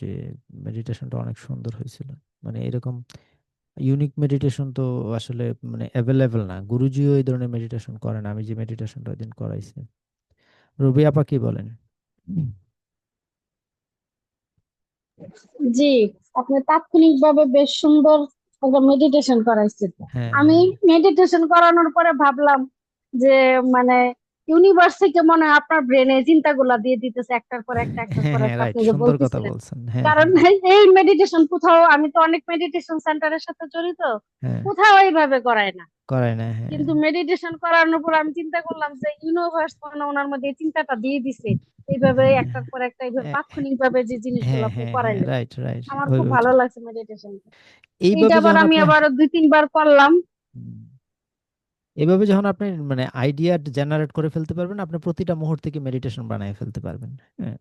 যে মেডিটেশনটা অনেক সুন্দর হয়েছিল। মানে এরকম ইউনিক মেডিটেশন তো আসলে মানে অ্যাভেলেবেল না, গুরুজিও এই ধরনের মেডিটেশন করেন আমি যে মেডিটেশনটা ওই দিন করাইছি। রবি আপা কি বলেন? হুম। জি, আপনি তাৎক্ষণিকভাবে বেশ সুন্দর একটা মেডিটেশন করাইছেন। হ্যাঁ, আমি হ্যাঁ। মেডিটেশন করানোর পরে ভাবলাম যে মানে ইউনিভার্স থেকে মনে হয় আপনার ব্রেনে চিন্তাগুলা দিয়ে দিতেছে একটার পর একটা একটার হ্যাঁ, পর হ্যাঁ, একটা, রাইট, আপনি যে সুন্দর কথা বলতেছিলেন। বলছেন। হ্যাঁ, কারণ হ্যাঁ, এই মেডিটেশন কোথাও, আমি তো অনেক মেডিটেশন সেন্টারের সাথে জড়িত, হ্যাঁ। কোথাও এইভাবে করায় না। করায় না, হ্যাঁ। কিন্তু মেডিটেশন করানোর পর আমি চিন্তা করলাম যে ইউনিভার্স মানে ওনার মধ্যে এই চিন্তাটা দিয়ে দিছে, এইভাবে হ্যাঁ, একটার পর একটা এইভাবে হ্যাঁ, তাৎক্ষণিক ভাবে যে জিনিসগুলো হ্যাঁ, আপনি হ্যাঁ, হ্যাঁ, করাইলেন। Right, right. আমার ওই খুব ওই ভালো লাগছে মেডিটেশন। এইটা এইভাবে আবার যখন আমি আপনি আবার 2-3 বার করলাম। হুম, এইভাবে যখন আপনি মানে আইডিয়া জেনারেট করে ফেলতে পারবেন, আপনি প্রতিটা মুহূর্তে কি মেডিটেশন বানায় ফেলতে পারবেন। হ্যাঁ।